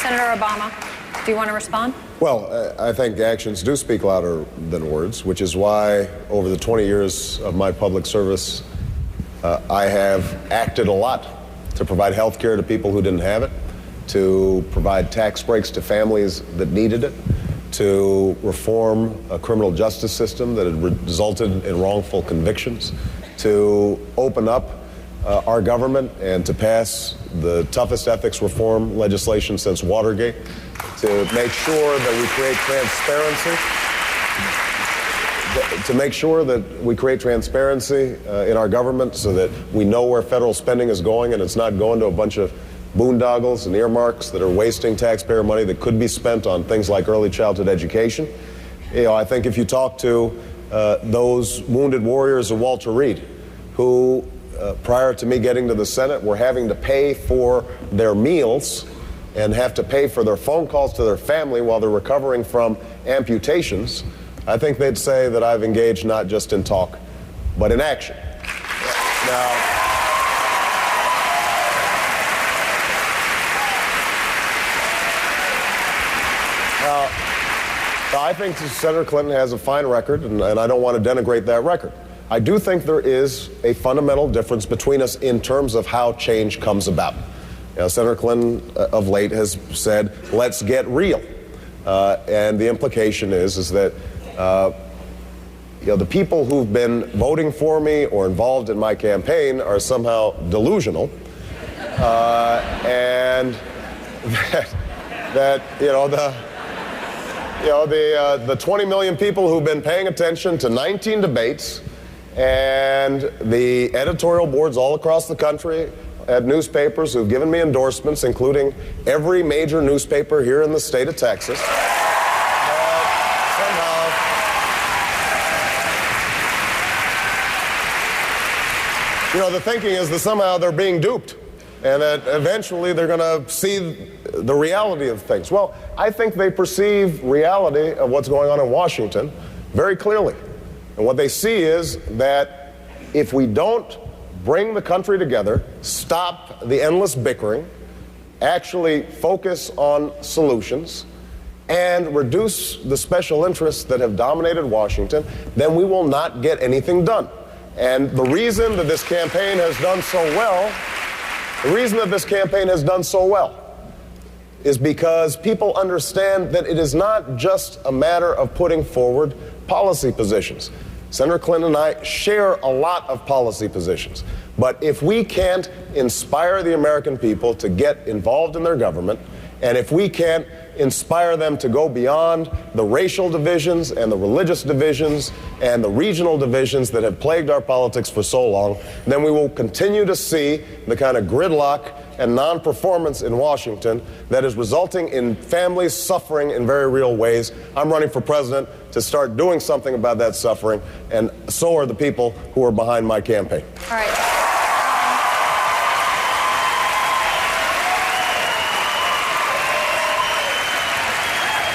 Senator Obama, do you want to respond? Well, I think actions do speak louder than words, which is why over the 20 years of my public service, I have acted a lot to provide health care to people who didn't have it, to provide tax breaks to families that needed it, to reform a criminal justice system that had resulted in wrongful convictions, to open up our government and to pass the toughest ethics reform legislation since Watergate, to make sure that we create transparency, in our government so that we know where federal spending is going and it's not going to a bunch of boondoggles and earmarks that are wasting taxpayer money that could be spent on things like early childhood education. You know, I think if you talk to those wounded warriors of Walter Reed who prior to me getting to the Senate were having to pay for their meals and have to pay for their phone calls to their family while they're recovering from amputations, I think they'd say that I've engaged not just in talk, but in action. Now, I think Senator Clinton has a fine record, and I don't want to denigrate that record. I do think there is a fundamental difference between us in terms of how change comes about. You know, Senator Clinton of late has said, let's get real. And the implication is that the people who've been voting for me or involved in my campaign are somehow delusional. And the 20 million people who've been paying attention to 19 debates and the editorial boards all across the country at newspapers who've given me endorsements, including every major newspaper here in the state of Texas, the thinking is that somehow they're being duped and that eventually they're going to see the reality of things. Well, I think they perceive reality of what's going on in Washington very clearly. And what they see is that if we don't bring the country together, stop the endless bickering, actually focus on solutions, and reduce the special interests that have dominated Washington, then we will not get anything done. And the reason that this campaign has done so well, is because people understand that it is not just a matter of putting forward policy positions. Senator Clinton and I share a lot of policy positions. But if we can't inspire the American people to get involved in their government, and if we can't inspire them to go beyond the racial divisions and the religious divisions and the regional divisions that have plagued our politics for so long, then we will continue to see the kind of gridlock and non-performance in Washington that is resulting in families suffering in very real ways. I'm running for president to start doing something about that suffering, and so are the people who are behind my campaign. All right.